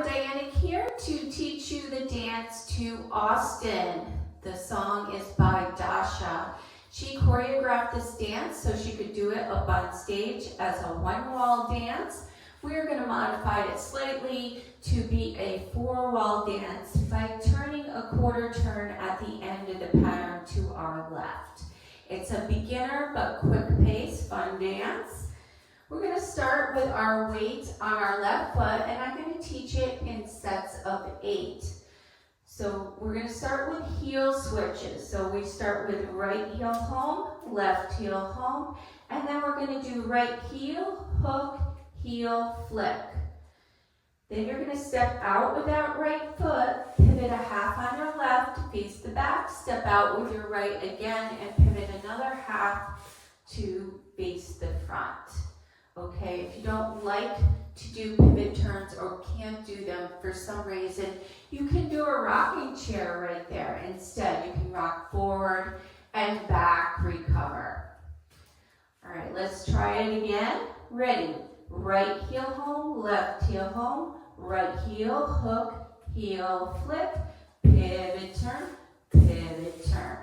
Dyanick here to teach you the dance to Austin. The song is by Dasha. She choreographed this dance so she could do it up on stage as a one-wall dance. We're going to modify it slightly to be a four-wall dance by turning a quarter turn at the end of the pattern to our left. It's a beginner but quick pace, fun dance. We're going to start with our weight on our left foot, and I'm going to teach it in sets of 8. So we're going to start with heel switches. So we start with right heel home, left heel home, and then we're going to do right heel, hook, heel, flick. Then you're going to step out with that right foot, pivot a half on your left, face the back, step out with your right again, and pivot another half to face the front. Okay, if you don't like to do pivot turns or can't do them for some reason, you can do a rocking chair right there. Instead, you can rock forward and back, recover. All right, let's try it again. Ready? Right heel home, left heel home, right heel, hook, heel, flick, pivot turn, pivot turn.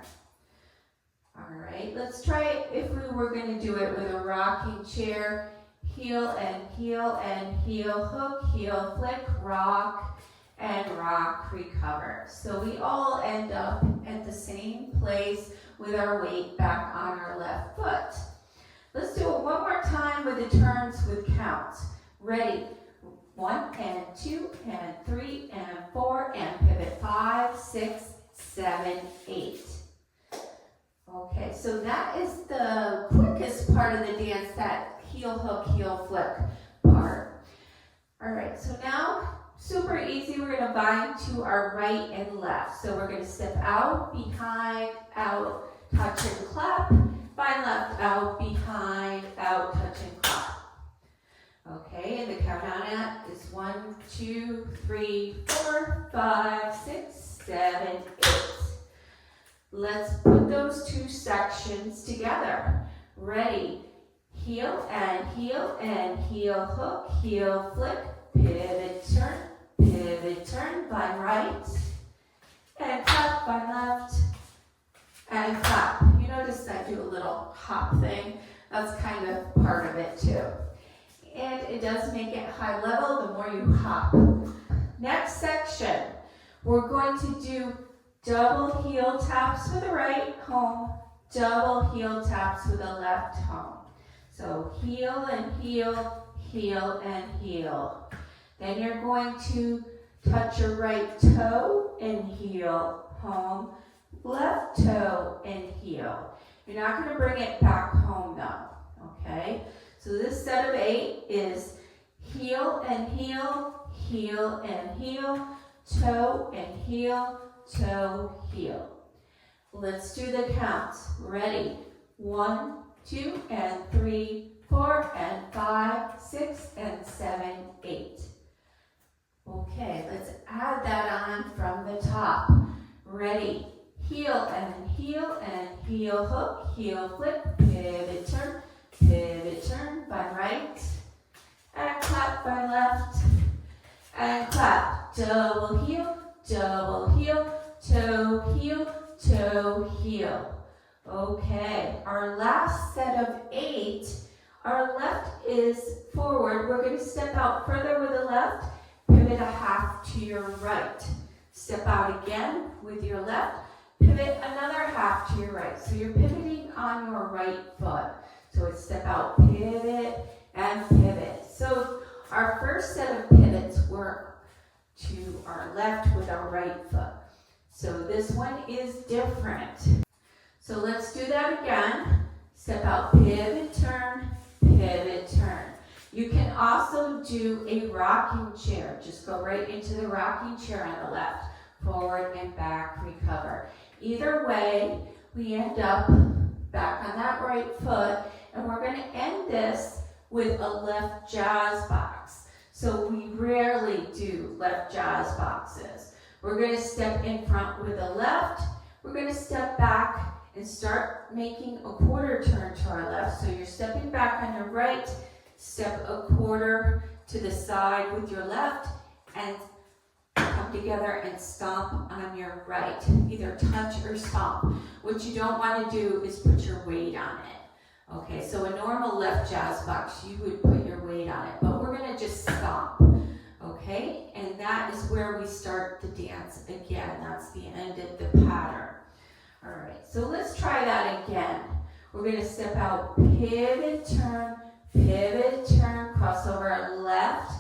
All right, let's try it if we were going to do it with a rocking chair. Heel and heel and heel, hook, heel, flick, rock, and rock, recover. So we all end up at the same place with our weight back on our left foot. Let's do it one more time with the turns with counts. Ready? 1 and 2 and 3 and 4 and pivot 5, 6, 7, 8. Okay, so that is the quickest part of the dance, that heel, hook, heel, flick part. All right, so now, super easy, we're going to bind to our right and left. So we're going to step out, behind, out, touch and clap, bind left, out, behind, out, touch and clap. Okay, and the count on that is 1, 2, 3, 4, 5, 6, 7, 8. Let's put those two sections together. Ready? Heel and heel, hook, heel, flick, pivot, turn, bind right, and clap, bind left, and clap. You notice I do a little hop thing. That's kind of part of it too. And it does make it high level the more you hop. Next section, we're going to do double heel taps with the right, home, double heel taps with the left, home. So heel and heel, heel and heel. Then you're going to touch your right toe and heel, home, left toe and heel. You're not going to bring it back home though, okay? So this set of 8 is heel and heel, heel and heel, toe and heel, toe, heel. Let's do the counts. Ready? 1, 2 and 3, 4 and 5, 6 and 7, 8. Okay, let's add that on from the top. Ready? Heel and heel, hook, heel, flick, pivot, turn, bind right, and clap, bind left, and clap. Double heel, toe, heel. Okay, our last set of 8, our left is forward. We're going to step out further with the left, pivot a half to your right. Step out again with your left, pivot another half to your right. So you're pivoting on your right foot. So it's step out, pivot, and pivot. So our first set of pivots were to our left with our right foot. So this one is different. So let's do that again. Step out, pivot, turn, pivot, turn. You can also do a rocking chair. Just go right into the rocking chair on the left. Forward and back, recover. Either way, we end up back on that right foot, and we're going to end this with a left jazz box. So we rarely do left jazz boxes. We're going to step in front with the left. We're going to step back and start making a quarter turn to our left. So you're stepping back on your right, step a quarter to the side with your left, and come together and stomp on your right. Either touch or stomp. What you don't want to do is put your weight on it. Okay, so a normal left jazz box, you would put your weight on it, but we're going to just stomp. Okay, and that is where we start the dance again. That's the end of the pattern. All right, so let's try that again. We're going to step out, pivot, turn, crossover left,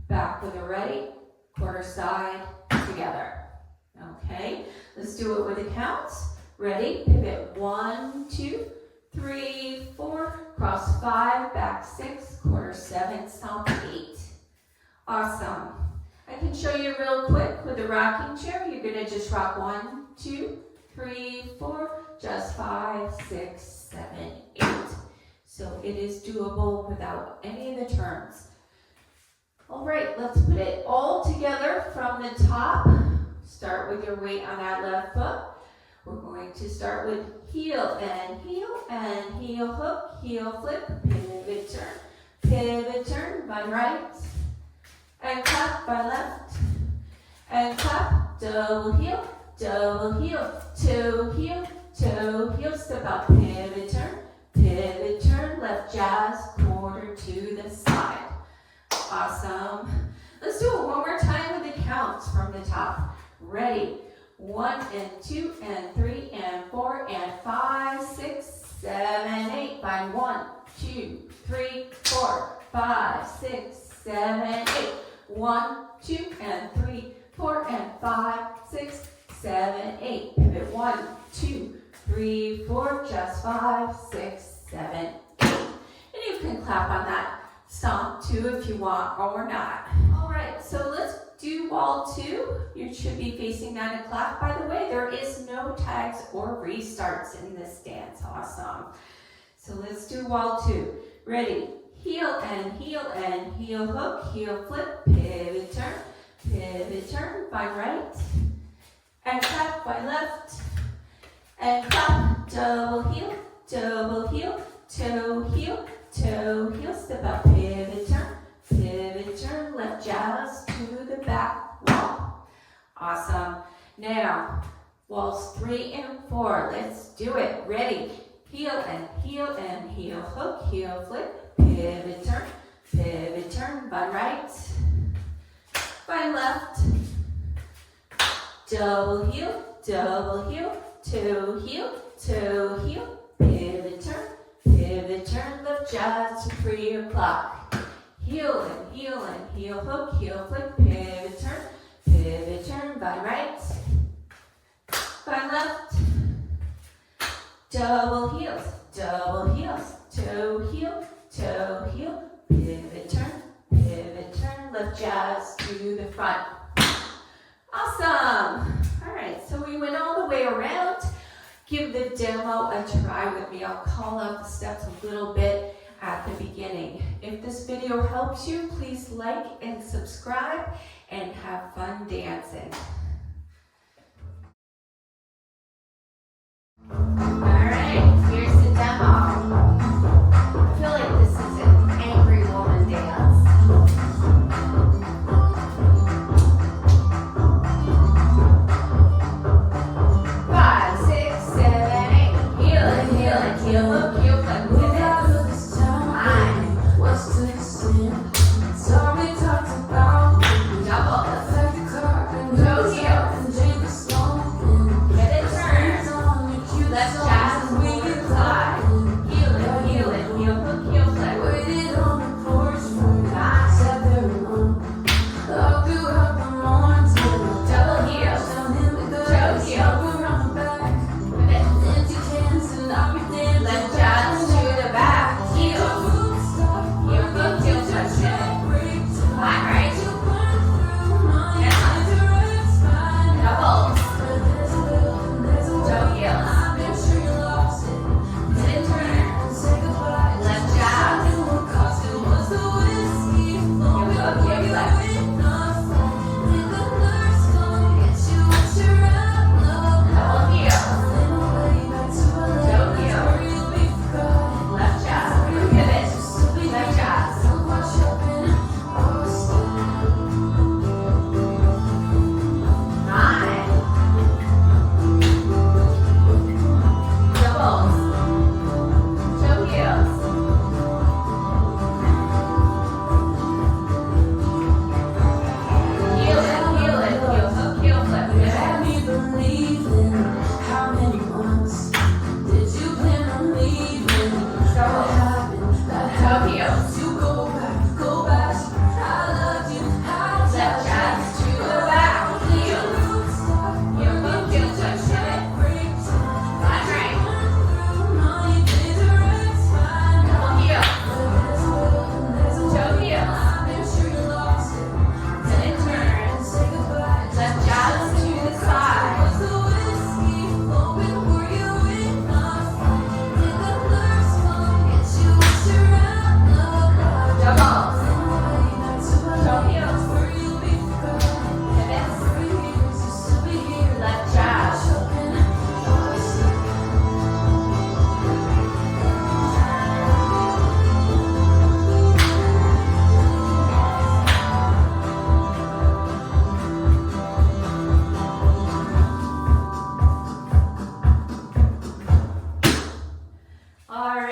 back with the right, quarter side, together. Okay, let's do it with the counts. Ready? Pivot 1, 2, 3, 4, cross 5, back 6, quarter 7, stomp 8. Awesome. I can show you real quick with the rocking chair. You're going to just rock 1, 2, 3, 4, just 5, 6, 7, 8. So it is doable without any of the turns. All right, let's put it all together from the top. Start with your weight on that left foot. We're going to start with heel and heel hook, heel flip, pivot turn by right, and clap by left, and clap, double heel, toe heel, step out, pivot turn, left jazz, quarter to the side. Awesome. Let's do it one more time with the counts from the top. Ready? 1 and 2 and 3 and 4 and 5, 6, 7, 8. By 1, 2, 3, 4, 5, 6, 7, 8. 1, 2 and 3, 4 and 5, 6, 7, 8. Pivot 1, 2, 3, 4, just 5, 6, 7, 8. And you can clap on that stomp too if you want or not. All right, so let's do wall 2. You should be facing that and clap. By the way, there is no tags or restarts in this dance. Awesome. So let's do wall 2. Ready? Heel and heel hook, heel flip, pivot turn by right, and clap by left, and clap, double heel, toe heel, step out, pivot turn, left jazz to the back wall. Awesome. Now, walls 3 and 4, let's do it. Ready? Heel and heel hook, heel flip, pivot turn by right, by left, double heel, toe heel, pivot turn, left jazz to 3 o'clock. Heel and heel hook, heel flip, pivot turn by right, by left, double heels, toe heel, pivot turn, left jazz to the front. Awesome. All right, so we went all the way around. Give the demo a try with me. I'll call out the steps a little bit at the beginning. If this video helps you, please like and subscribe and have fun dancing. Alright, here's the demo. I feel like this is an angry woman dance. 5, 6, 7, 8. Heel and heel and heel hook, heel flip, pivot. So we talked about double. Toe heel.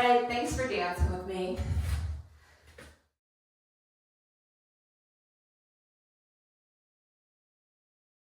right, thanks for dancing with me.